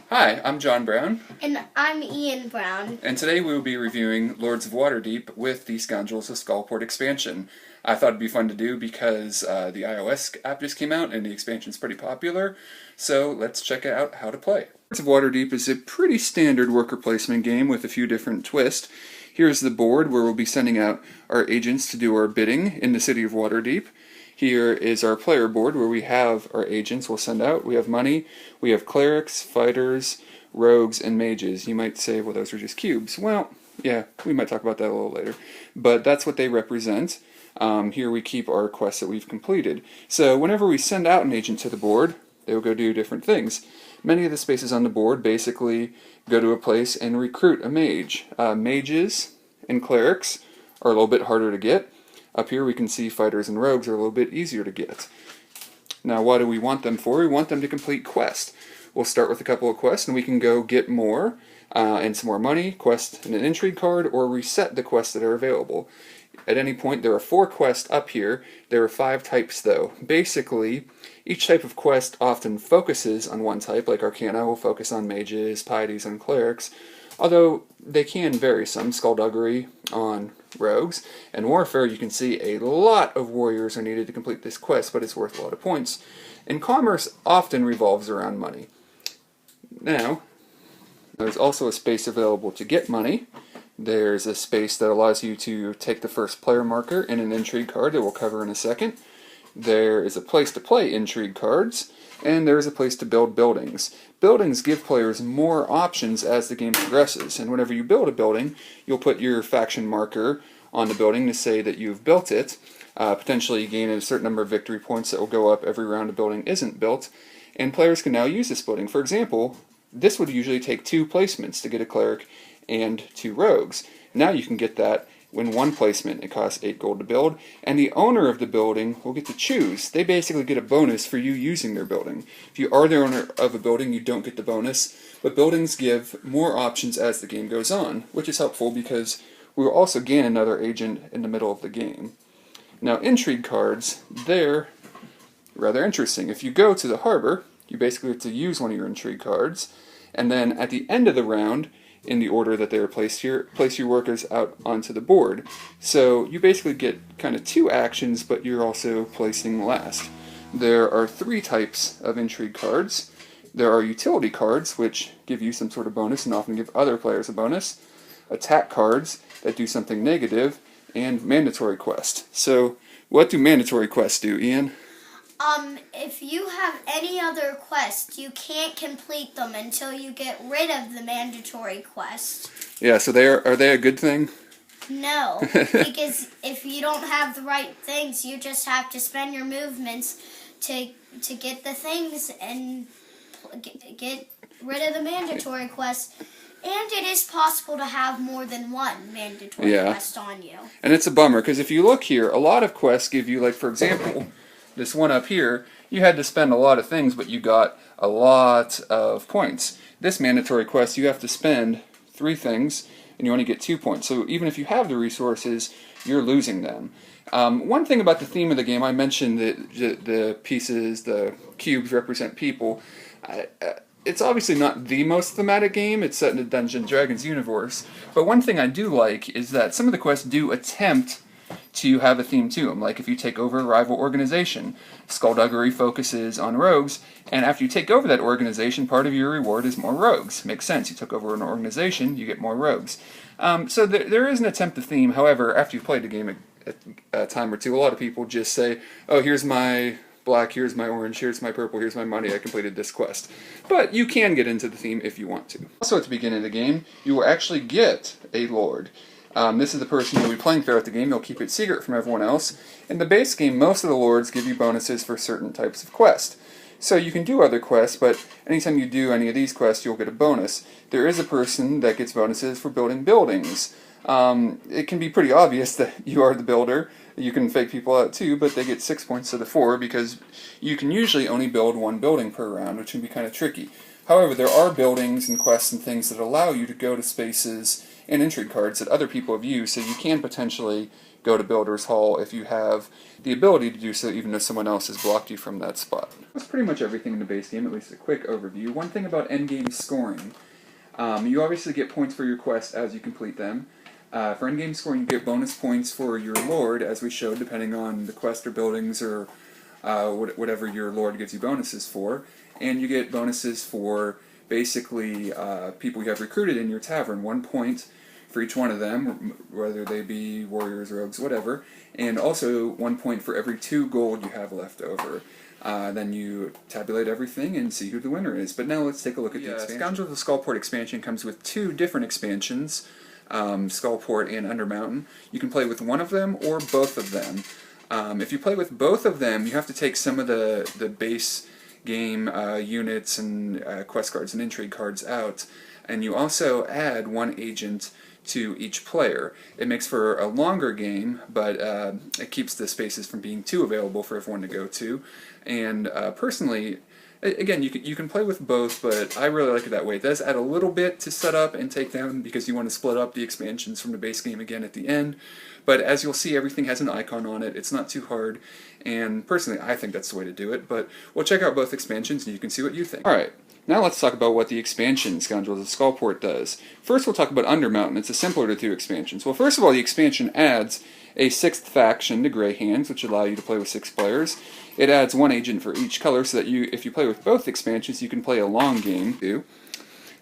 Hi, I'm John Brown. And I'm Ian Brown. And today we will be reviewing Lords of Waterdeep with the Scoundrels of Skullport expansion. I thought it'd be fun to do because the iOS app just came out and the expansion's pretty popular, so let's check out how to play. Lords of Waterdeep is a pretty standard worker placement game with a few different twists. Here's the board where we'll be sending out our agents to do our bidding in the city of Waterdeep. Here is our player board where we have our agents we'll send out. We have money, we have clerics, fighters, rogues, and mages. You might say, well, those are just cubes. Well, yeah, we might talk about that a little later. But that's what they represent. Here we keep our quests that we've completed. So whenever we send out an agent to the board, they will go do different things. Many of the spaces on the board basically go to a place and recruit a mage. Mages and clerics are a little bit harder to get. Up here we can see fighters and rogues are a little bit easier to get. Now what do we want them for? We want them to complete quests. We'll start with a couple of quests and we can go get more and some more money, quest and an intrigue card, or reset the quests that are available. At any point there are 4 quests up here. There are 5 types though. Basically, each type of quest often focuses on one type, like Arcana will focus on mages, Pieties on clerics, although they can vary some. Skullduggery on rogues, and Warfare you can see a lot of warriors are needed to complete this quest, but it's worth a lot of points. And commerce often revolves around money. Now, there's also a space available to get money. There's a space that allows you to take the first player marker in an intrigue card that we'll cover in a second. There is a place to play intrigue cards, and there is a place to build buildings. Buildings give players more options as the game progresses, and whenever you build a building, you'll put your faction marker on the building to say that you've built it. Potentially you gain a certain number of victory points that will go up every round a building isn't built, and players can now use this building. For example, this would usually take 2 placements to get a cleric and 2 rogues. Now you can get that when 1 placement, it costs 8 gold to build, and the owner of the building will get to choose. They basically get a bonus for you using their building. If you are the owner of a building, you don't get the bonus, but buildings give more options as the game goes on, which is helpful because we will also gain another agent in the middle of the game. Now, intrigue cards, they're rather interesting. If you go to the harbor, you basically have to use one of your intrigue cards, and then at the end of the round, in the order that they are placed here, place your workers out onto the board. So you basically get kind of 2 actions, but you're also placing last. There are 3 types of intrigue cards. There are utility cards, which give you some sort of bonus and often give other players a bonus. Attack cards that do something negative, and mandatory quests. So what do mandatory quests do, Ian? If you have any other quests, you can't complete them until you get rid of the mandatory quest. Yeah, so are they a good thing? No, because if you don't have the right things, you just have to spend your movements to get the things and get rid of the mandatory quests. And it is possible to have more than 1 mandatory quest on you. And it's a bummer, because if you look here, a lot of quests give you, like, for example, this one up here, you had to spend a lot of things, but you got a lot of points. This mandatory quest, you have to spend 3 things, and you only get 2 points. So even if you have the resources, you're losing them. One thing about the theme of the game, I mentioned that the pieces, the cubes represent people. It's obviously not the most thematic game. It's set in a Dungeons & Dragons universe. But one thing I do like is that some of the quests do attempt to have a theme to them. Like if you take over a rival organization, Skullduggery focuses on rogues, and after you take over that organization, part of your reward is more rogues. Makes sense. You took over an organization, you get more rogues. So there is an attempt to theme. However, after you've played the game a time or two, a lot of people just say, oh, here's my black, here's my orange, here's my purple, here's my money, I completed this quest. But you can get into the theme if you want to. Also at the beginning of the game, you will actually get a lord. This is the person you'll be playing throughout the game. You'll keep it secret from everyone else. In the base game, most of the lords give you bonuses for certain types of quests. So you can do other quests, but anytime you do any of these quests, you'll get a bonus. There is a person that gets bonuses for building buildings. It can be pretty obvious that you are the builder. You can fake people out too, but they get 6 points to the 4 because you can usually only build 1 building per round, which can be kind of tricky. However, there are buildings and quests and things that allow you to go to spaces and intrigue cards that other people have used, so you can potentially go to Builder's Hall if you have the ability to do so, even if someone else has blocked you from that spot. That's pretty much everything in the base game, at least a quick overview. One thing about endgame scoring. You obviously get points for your quests as you complete them. For endgame scoring, you get bonus points for your lord, as we showed, depending on the quest or buildings or whatever your lord gives you bonuses for. And you get bonuses for basically people you have recruited in your tavern. 1 point for each one of them, whether they be warriors, rogues, whatever. And also 1 point for every 2 gold you have left over. Then you tabulate everything and see who the winner is. But now let's take a look at the expansion. Scoundrels of the Skullport expansion comes with 2 different expansions, Skullport and Undermountain. You can play with one of them or both of them. If you play with both of them, you have to take some of the base game units and quest cards and intrigue cards out, and you also add 1 agent to each player. It makes for a longer game, but it keeps the spaces from being too available for everyone to go to. And personally, again, you can play with both, but I really like it that way. It does add a little bit to set up and take down because you want to split up the expansions from the base game again at the end. But as you'll see, everything has an icon on it. It's not too hard, and personally, I think that's the way to do it. But we'll check out both expansions, and you can see what you think. Alright, now let's talk about what the expansion Scoundrels of Skullport does. First, we'll talk about Undermountain. It's a simpler of the 2 expansions. Well, first of all, the expansion adds a 6th faction, the Grey Hands, which allow you to play with 6 players. It adds 1 agent for each color, so that if you play with both expansions, you can play a long game too.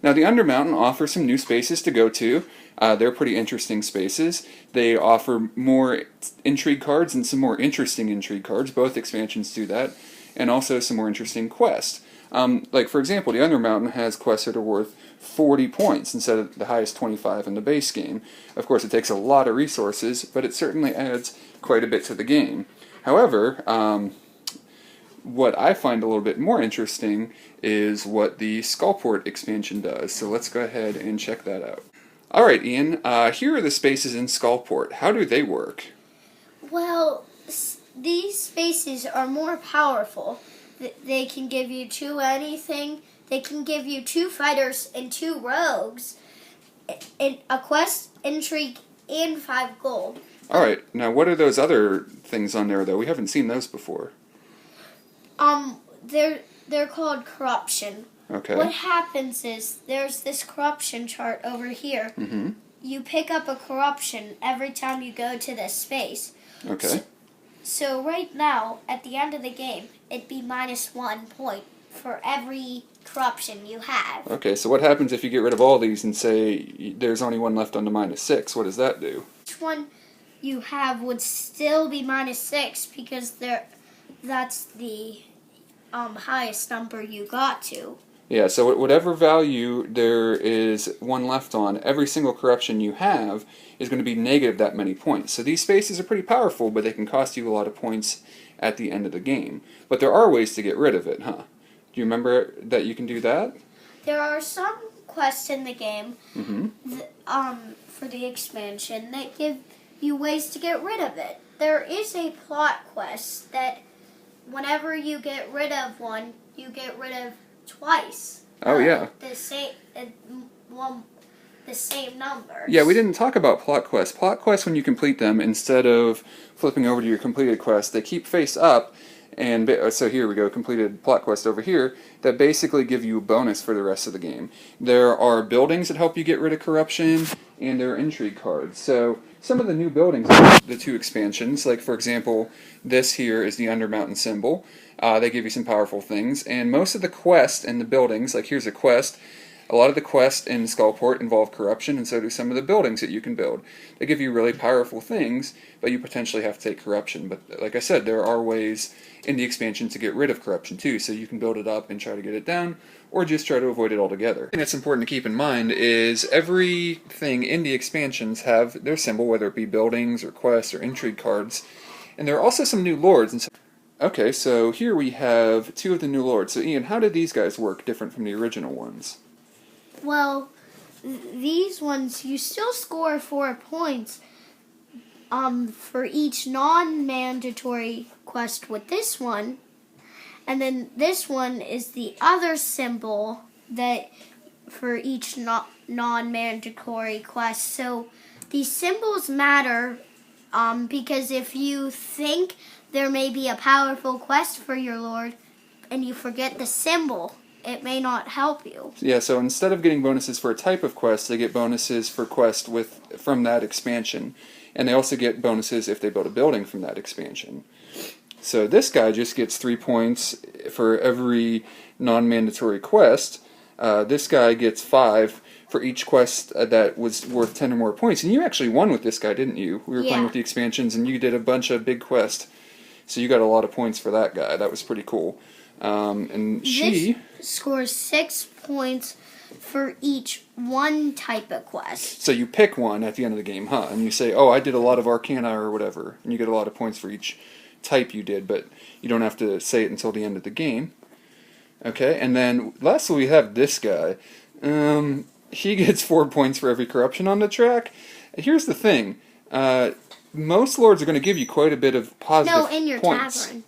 Now, the Undermountain offers some new spaces to go to. They're pretty interesting spaces. They offer more intrigue cards and some more interesting intrigue cards. Both expansions do that. And also some more interesting quests. Like, for example, the Undermountain has quests that are worth 40 points instead of the highest 25 in the base game. Of course, it takes a lot of resources, but it certainly adds quite a bit to the game. However, what I find a little bit more interesting is what the Skullport expansion does. So let's go ahead and check that out. Alright, Ian, here are the spaces in Skullport. How do they work? Well, these spaces are more powerful. They can give you 2 anything. They can give you 2 fighters and 2 rogues, a quest, intrigue, and 5 gold. Alright, now what are those other things on there, though? We haven't seen those before. They're called corruption. Okay. What happens is there's this corruption chart over here. Mm-hmm. You pick up a corruption every time you go to this space. Okay. So right now, at the end of the game, it'd be -1 point for every corruption you have. Okay, so what happens if you get rid of all these and say there's only one left on the -6? What does that do? Each one you have would still be -6 because that's the highest number you got to. Yeah, so whatever value there is one left on, every single corruption you have is going to be negative that many points. So these spaces are pretty powerful, but they can cost you a lot of points at the end of the game. But there are ways to get rid of it, huh? Do you remember that you can do that? There are some quests in the game Mm-hmm. for the expansion that give you ways to get rid of it. There is a plot quest that whenever you get rid of one, you get rid of twice. Oh, yeah. The same numbers. Yeah, we didn't talk about plot quests. Plot quests, when you complete them, instead of flipping over to your completed quest, they keep face up. And so here we go, completed plot quest over here, that basically give you a bonus for the rest of the game. There are buildings that help you get rid of corruption, and there are intrigue cards. So some of the new buildings in the 2 expansions, like for example, this here is the Undermountain symbol. They give you some powerful things, and most of the quests and the buildings, like here's a quest, a lot of the quests in Skullport involve corruption, and so do some of the buildings that you can build. They give you really powerful things, but you potentially have to take corruption. But like I said, there are ways in the expansion to get rid of corruption too, so you can build it up and try to get it down, or just try to avoid it altogether. And it's important to keep in mind is everything in the expansions have their symbol, whether it be buildings or quests or intrigue cards, and there are also some new lords. And so okay, so here we have 2 of the new lords. So Ian, how did these guys work different from the original ones? Well, these ones, you still score 4 points for each non-mandatory quest with this one. And then this one is the other symbol that for each non-mandatory quest. So these symbols matter Because if you think there may be a powerful quest for your lord and you forget the symbol, it may not help you. Yeah, so instead of getting bonuses for a type of quest, they get bonuses for quest from that expansion. And they also get bonuses if they build a building from that expansion. So this guy just gets 3 points for every non-mandatory quest. This guy gets 5 for each quest that was worth 10 or more points. And you actually won with this guy, didn't you? We were playing with the expansions, and you did a bunch of big quests. So you got a lot of points for that guy. That was pretty cool. And she scores 6 points for each one type of quest. So you pick one at the end of the game, huh? And you say, oh, I did a lot of Arcana or whatever. And you get a lot of points for each type you did, but you don't have to say it until the end of the game. Okay, and then lastly we have this guy. He gets 4 points for every corruption on the track. Here's the thing. Most lords are going to give you quite a bit of positive points. No, in your tavern.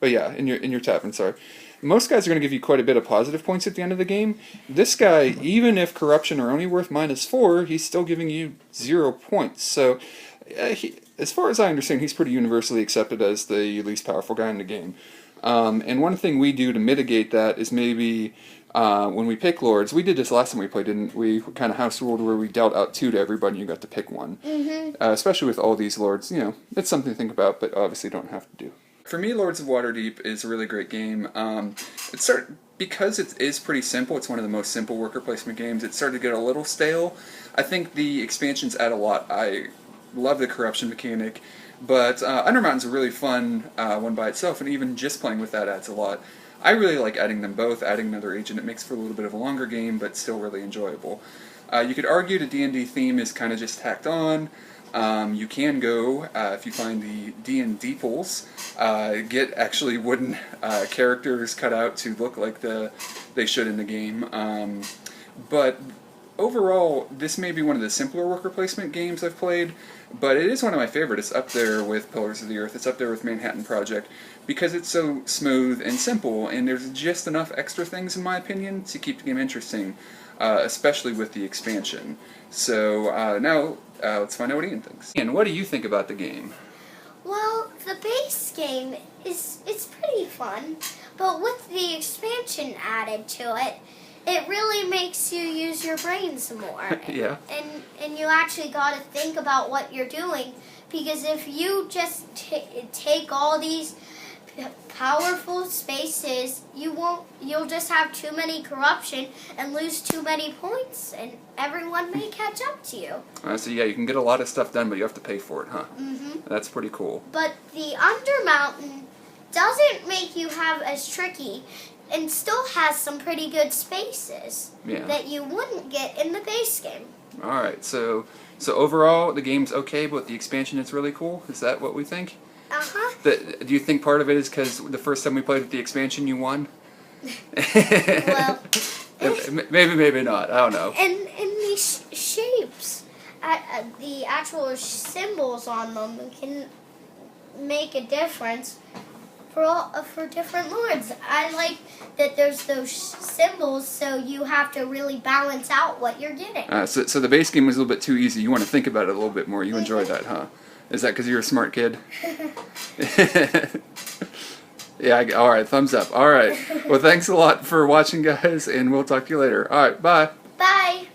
But yeah, in your tavern, sorry. Most guys are going to give you quite a bit of positive points at the end of the game. This guy, even if corruption are only worth -4, he's still giving you 0 points. So, as far as I understand, he's pretty universally accepted as the least powerful guy in the game. And one thing we do to mitigate that is maybe when we pick lords, we did this last time we played, didn't we? Kind of house ruled where we dealt out 2 to everybody and you got to pick one. Mm-hmm. Especially with all these lords, it's something to think about, but obviously don't have to do. For me, Lords of Waterdeep is a really great game. Because it is pretty simple, it's one of the most simple worker placement games, it started to get a little stale. I think the expansions add a lot. I love the corruption mechanic, but Undermountain's a really fun one by itself, and even just playing with that adds a lot. I really like adding them both, adding another agent. It makes for a little bit of a longer game, but still really enjoyable. You could argue the D&D theme is kind of just tacked on. You can go, if you find the D&D pools, get actually wooden characters cut out to look like they should in the game. But overall, this may be one of the simpler worker placement games I've played, but it is one of my favorites. It's up there with Pillars of the Earth, it's up there with Manhattan Project, because it's so smooth and simple, and there's just enough extra things, in my opinion, to keep the game interesting, especially with the expansion. So now, let's find out what Ian thinks. Ian, what do you think about the game? Well, the base game it's pretty fun, but with the expansion added to it, it really makes you use your brain some more. Yeah. And you actually got to think about what you're doing, because if you just take all these powerful spaces, you'll just have too many corruption and lose too many points, and everyone may catch up to you. So yeah, you can get a lot of stuff done, but you have to pay for it, huh? Mm-hmm. That's pretty cool. But the Undermountain doesn't make you have as tricky, and still has some pretty good spaces that you wouldn't get in the base game. Alright, so overall the game's okay, but the expansion is really cool? Is that what we think? Uh-huh. Do you think part of it is because the first time we played with the expansion you won? Well, maybe not. I don't know. And these shapes, the actual symbols on them can make a difference for different lords. I like that there's those symbols, so you have to really balance out what you're getting. So the base game was a little bit too easy. You want to think about it a little bit more. You enjoyed that, huh? Is that because you're a smart kid? Yeah, alright, thumbs up. Alright. Well, thanks a lot for watching, guys, and we'll talk to you later. Alright, bye. Bye.